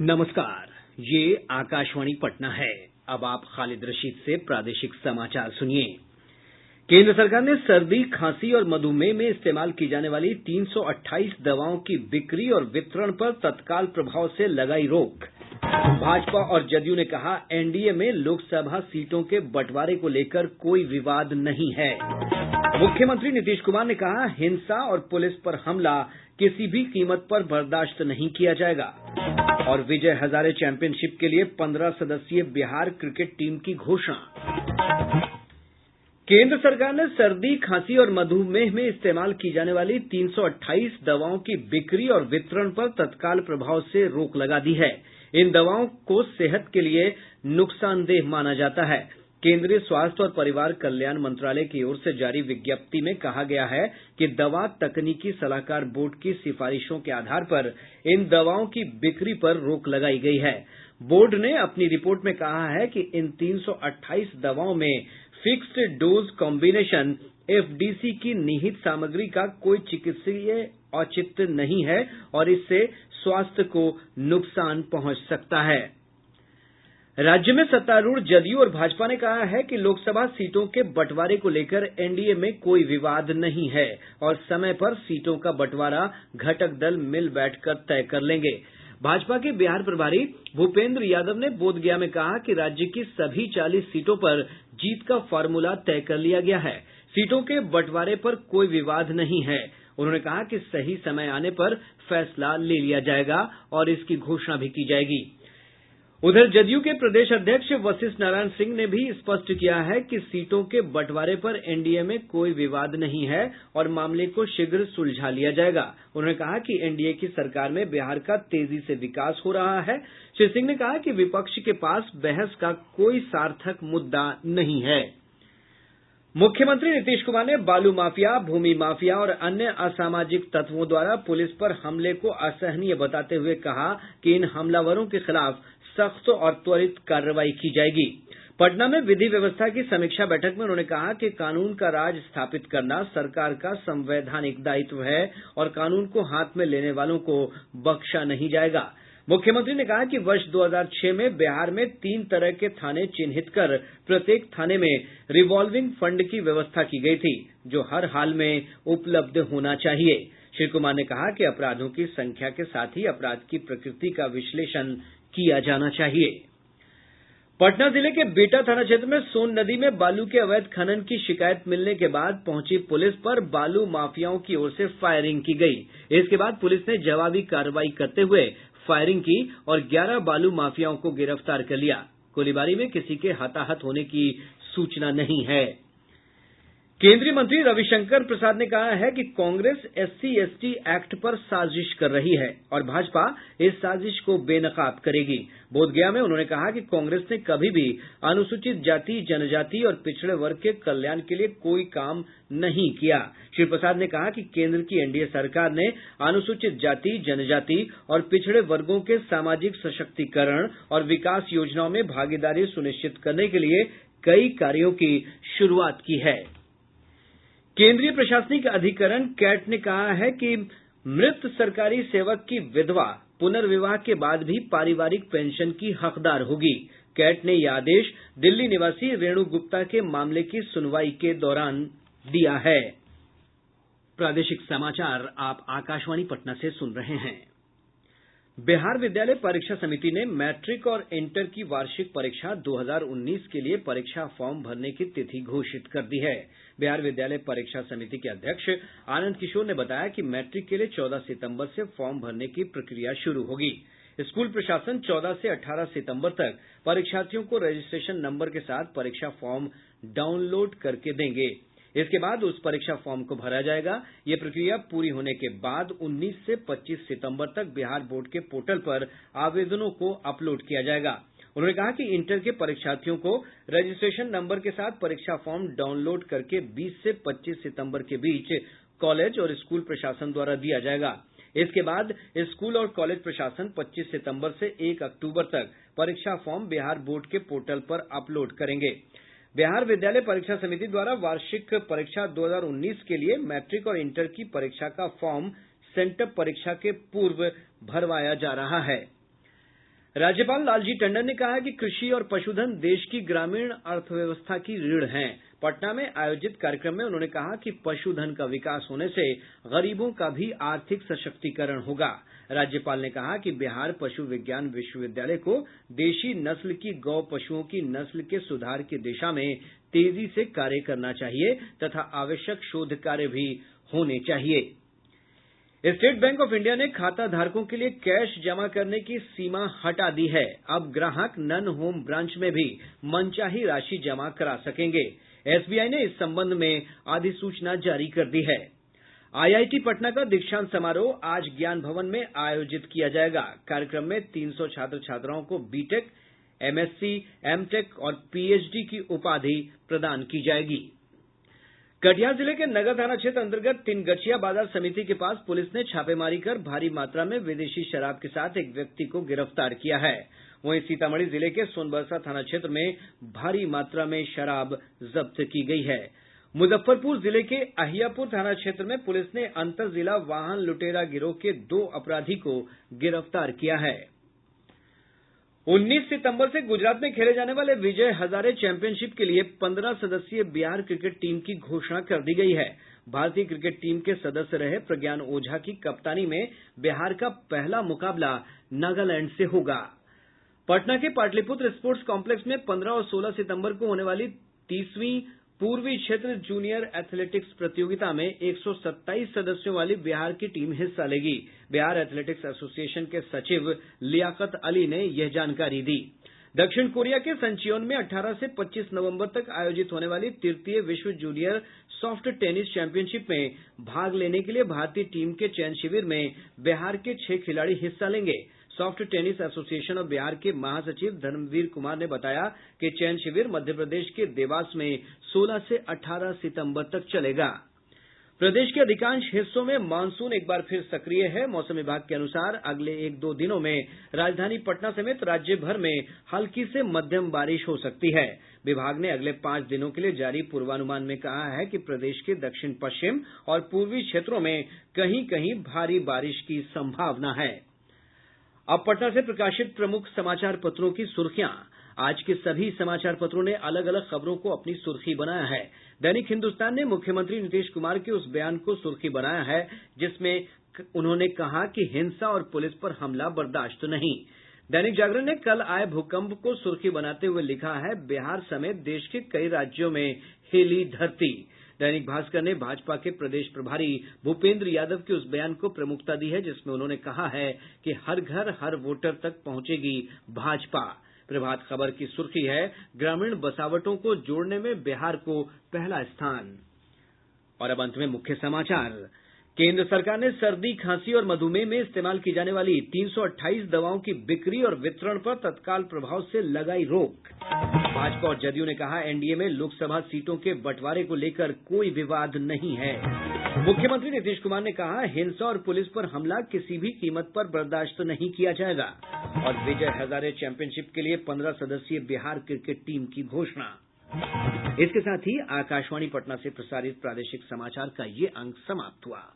नमस्कार, ये आकाशवाणी पटना है। अब आप खालिद रशीद से प्रादेशिक समाचार सुनिए। केंद्र सरकार ने सर्दी, खांसी और मधुमेह में इस्तेमाल की जाने वाली 328 दवाओं की बिक्री और वितरण पर तत्काल प्रभाव से लगाई रोक। भाजपा और जदयू ने कहा, एनडीए में लोकसभा सीटों के बंटवारे को लेकर कोई विवाद नहीं है। मुख्यमंत्री नीतीश कुमार ने कहा, हिंसा और पुलिस पर हमला किसी भी कीमत पर बर्दाश्त नहीं किया जाएगा। और विजय हजारे चैंपियनशिप के लिए 15 सदस्यीय बिहार क्रिकेट टीम की घोषणा। केंद्र सरकार ने सर्दी, खांसी और मधुमेह में इस्तेमाल की जाने वाली 328 दवाओं की बिक्री और वितरण पर तत्काल प्रभाव से रोक लगा दी है। इन दवाओं को सेहत के लिए नुकसानदेह माना जाता है। केंद्रीय स्वास्थ्य और परिवार कल्याण मंत्रालय की ओर से जारी विज्ञप्ति में कहा गया है कि दवा तकनीकी सलाहकार बोर्ड की सिफारिशों के आधार पर इन दवाओं की बिक्री पर रोक लगाई गई है। बोर्ड ने अपनी रिपोर्ट में कहा है कि इन 328 दवाओं में फिक्स्ड डोज कॉम्बिनेशन एफडीसी की निहित सामग्री का कोई चिकित्सीय औचित्य नहीं है और इससे स्वास्थ्य को नुकसान पहुंच सकता है। राज्य में सत्तारूढ़ जदयू और भाजपा ने कहा है कि लोकसभा सीटों के बंटवारे को लेकर एनडीए में कोई विवाद नहीं है और समय पर सीटों का बंटवारा घटक दल मिल बैठकर तय कर लेंगे। भाजपा के बिहार प्रभारी भूपेंद्र यादव ने बोधगया में कहा कि राज्य की सभी 40 सीटों पर जीत का फार्मूला तय कर लिया गया है। सीटों के बंटवारे पर कोई विवाद नहीं है। उन्होंने कहा कि सही समय आने पर फैसला ले लिया जाएगा और इसकी घोषणा भी की जाएगी। उधर जदयू के प्रदेश अध्यक्ष वशिष्ठ नारायण सिंह ने भी स्पष्ट किया है कि सीटों के बंटवारे पर एनडीए में कोई विवाद नहीं है और मामले को शीघ्र सुलझा लिया जाएगा। उन्होंने कहा कि एनडीए की सरकार में बिहार का तेजी से विकास हो रहा है। श्री सिंह ने कहा कि विपक्ष के पास बहस का कोई सार्थक मुद्दा नहीं है। मुख्यमंत्री नीतीश कुमार ने बालू माफिया, भूमि माफिया और अन्य असामाजिक तत्वों द्वारा पुलिस पर हमले को असहनीय बताते हुए कहा कि इन हमलावरों के खिलाफ सख्त और त्वरित कार्रवाई की जाएगी। पटना में विधि व्यवस्था की समीक्षा बैठक में उन्होंने कहा कि कानून का राज स्थापित करना सरकार का संवैधानिक दायित्व है और कानून को हाथ में लेने वालों को बख्शा नहीं जाएगा। मुख्यमंत्री ने कहा कि वर्ष 2006 में बिहार में 3 तरह के थाने चिन्हित कर प्रत्येक थाने में रिवॉल्विंग फंड की व्यवस्था की गई थी, जो हर हाल में उपलब्ध होना चाहिए। श्री कुमार ने कहा कि अपराधों की संख्या के साथ ही अपराध की प्रकृति का विश्लेषण किया जाना चाहिए। पटना जिले के बिहटा थाना क्षेत्र में सोन नदी में बालू के अवैध खनन की शिकायत मिलने के बाद पहुंची पुलिस पर बालू माफियाओं की ओर से फायरिंग की गई। इसके बाद पुलिस ने जवाबी कार्रवाई करते हुए फायरिंग की और 11 बालू माफियाओं को गिरफ्तार कर लिया। गोलीबारी में किसी के हताहत होने की सूचना नहीं है। केंद्रीय मंत्री रविशंकर प्रसाद ने कहा है कि कांग्रेस SC/ST एक्ट पर साजिश कर रही है और भाजपा इस साजिश को बेनकाब करेगी। बोधगया में उन्होंने कहा कि कांग्रेस ने कभी भी अनुसूचित जाति, जनजाति और पिछड़े वर्ग के कल्याण के लिए कोई काम नहीं किया। श्री प्रसाद ने कहा कि केंद्र की एनडीए सरकार ने अनुसूचित जाति, जनजाति और पिछड़े वर्गों के सामाजिक सशक्तिकरण और विकास योजनाओं में भागीदारी सुनिश्चित करने के लिए कई कार्यों की शुरुआत की है। केंद्रीय प्रशासनिक अधिकरण कैट ने कहा है कि मृत सरकारी सेवक की विधवा पुनर्विवाह के बाद भी पारिवारिक पेंशन की हकदार होगी। कैट ने यह आदेश दिल्ली निवासी रेणु गुप्ता के मामले की सुनवाई के दौरान दिया है। प्रादेशिक समाचार आप आकाशवाणी पटना से सुन रहे हैं। बिहार विद्यालय परीक्षा समिति ने मैट्रिक और इंटर की वार्षिक परीक्षा 2019 के लिए परीक्षा फॉर्म भरने की तिथि घोषित कर दी है। बिहार विद्यालय परीक्षा समिति के अध्यक्ष आनंद किशोर ने बताया कि मैट्रिक के लिए 14 सितंबर से फॉर्म भरने की प्रक्रिया शुरू होगी। स्कूल प्रशासन 14 से 18 सितंबर तक परीक्षार्थियों को रजिस्ट्रेशन नंबर के साथ परीक्षा फॉर्म डाउनलोड करके देंगे। इसके बाद उस परीक्षा फॉर्म को भरा जाएगा। ये प्रक्रिया पूरी होने के बाद 19 से 25 सितंबर तक बिहार बोर्ड के पोर्टल पर आवेदनों को अपलोड किया जाएगा। उन्होंने कहा कि इंटर के परीक्षार्थियों को रजिस्ट्रेशन नंबर के साथ परीक्षा फॉर्म डाउनलोड करके 20 से 25 सितंबर के बीच कॉलेज और स्कूल प्रशासन द्वारा दिया जाएगा। इसके बाद स्कूल और कॉलेज प्रशासन 25 सितंबर से 1 अक्टूबर तक परीक्षा फॉर्म बिहार बोर्ड के पोर्टल पर अपलोड करेंगे। बिहार विद्यालय परीक्षा समिति द्वारा वार्षिक परीक्षा 2019 के लिए मैट्रिक और इंटर की परीक्षा का फॉर्म सेंटअप परीक्षा के पूर्व भरवाया जा रहा है। राज्यपाल लालजी टंडन ने कहा है कि कृषि और पशुधन देश की ग्रामीण अर्थव्यवस्था की रीढ़ हैं। पटना में आयोजित कार्यक्रम में उन्होंने कहा कि पशुधन का विकास होने से गरीबों का भी आर्थिक सशक्तीकरण होगा। राज्यपाल ने कहा कि बिहार पशु विज्ञान विश्वविद्यालय को देशी नस्ल की गौ पशुओं की नस्ल के सुधार की दिशा में तेजी से कार्य करना चाहिए तथा आवश्यक शोध कार्य भी होने चाहिए। स्टेट बैंक ऑफ इंडिया ने खाता धारकों के लिए कैश जमा करने की सीमा हटा दी है। अब ग्राहक नन होम ब्रांच में भी मनचाही राशि जमा करा सकेंगे। एसबीआई ने इस संबंध में अधिसूचना जारी कर दी है। आईआईटी पटना का दीक्षांत समारोह आज ज्ञान भवन में आयोजित किया जाएगा। कार्यक्रम में 300 छात्र छात्राओं को बीटेक, एमएससी, एमटेक और पीएचडी की उपाधि प्रदान की जाएगी। कटिहार जिले के नगर थाना क्षेत्र अंतर्गत तिनगछिया बाजार समिति के पास पुलिस ने छापेमारी कर भारी मात्रा में विदेशी शराब के साथ एक व्यक्ति को गिरफ्तार किया है। वहीं सीतामढ़ी जिले के सोनबरसा थाना क्षेत्र में भारी मात्रा में शराब जब्त की गई है। मुजफ्फरपुर जिले के अहियापुर थाना क्षेत्र में पुलिस ने अंतर जिला वाहन लुटेरा गिरोह के 2 अपराधी को गिरफ्तार किया है। 19 सितंबर से गुजरात में खेले जाने वाले विजय हजारे चैंपियनशिप के लिए 15 सदस्यीय बिहार क्रिकेट टीम की घोषणा कर दी गई है। भारतीय क्रिकेट टीम के सदस्य रहे प्रज्ञान ओझा की कप्तानी में बिहार का पहला मुकाबला नागालैंड से होगा। पटना के पाटलिपुत्र स्पोर्ट्स कॉम्प्लेक्स में 15 और 16 सितंबर को होने वाली 30वीं पूर्वी क्षेत्र जूनियर एथलेटिक्स प्रतियोगिता में 127 सदस्यों वाली बिहार की टीम हिस्सा लेगी। बिहार एथलेटिक्स एसोसिएशन के सचिव लियाकत अली ने यह जानकारी दी। दक्षिण कोरिया के संचियोन में 18 से 25 नवंबर तक आयोजित होने वाली 33वीं विश्व जूनियर सॉफ्ट टेनिस चैंपियनशिप में भाग लेने के लिए भारतीय टीम के चयन शिविर में बिहार के 6 खिलाड़ी हिस्सा लेंगे। Soft tennis association of Bihar के महासचिव धर्मवीर कुमार ने बताया कि चयन शिविर मध्य प्रदेश के देवास में 16 से 18 सितंबर तक चलेगा। प्रदेश के अधिकांश हिस्सों में मानसून एक बार फिर सक्रिय है। मौसम विभाग के अनुसार अगले 1-2 दिनों में राजधानी पटना समेत राज्य भर में हल्की से मध्यम बारिश हो सकती है। विभाग ने अगले 5 दिनों के लिए जारी पूर्वानुमान में कहा है कि प्रदेश के दक्षिण पश्चिम और पूर्वी क्षेत्रों में कहीं-कहीं भारी बारिश की संभावना है। अब पटना से प्रकाशित प्रमुख समाचार पत्रों की सुर्खियां। आज के सभी समाचार पत्रों ने अलग अलग खबरों को अपनी सुर्खी बनाया है। दैनिक हिन्दुस्तान ने मुख्यमंत्री नीतीश कुमार के उस बयान को सुर्खी बनाया है जिसमें उन्होंने कहा कि हिंसा और पुलिस पर हमला बर्दाश्त नहीं। दैनिक जागरण ने कल आए भूकंप को सुर्खी बनाते हुए लिखा है, बिहार समेत देश के कई राज्यों में हिली धरती। दैनिक भास्कर ने भाजपा के प्रदेश प्रभारी भूपेंद्र यादव के उस बयान को प्रमुखता दी है जिसमें उन्होंने कहा है कि हर घर हर वोटर तक पहुंचेगी भाजपा। प्रभात खबर की सुर्खी है, ग्रामीण बसावटों को जोड़ने में बिहार को पहला स्थान। और अब अंत में मुख्य समाचार। केंद्र सरकार ने सर्दी, खांसी और मधुमेह में इस्तेमाल की जाने वाली 328 दवाओं की बिक्री और वितरण पर तत्काल प्रभाव से लगाई रोक। भाजपा और जदयू ने कहा, एनडीए में लोकसभा सीटों के बंटवारे को लेकर कोई विवाद नहीं है। मुख्यमंत्री नीतीश कुमार ने कहा, हिंसा और पुलिस पर हमला किसी भी कीमत पर बर्दाश्त नहीं किया जाएगा। और विजय हजारे चैंपियनशिप के लिए 15 सदस्यीय बिहार क्रिकेट टीम की घोषणा। इसके साथ ही आकाशवाणी पटना से प्रसारित प्रादेशिक समाचार का ये अंक समाप्त हुआ।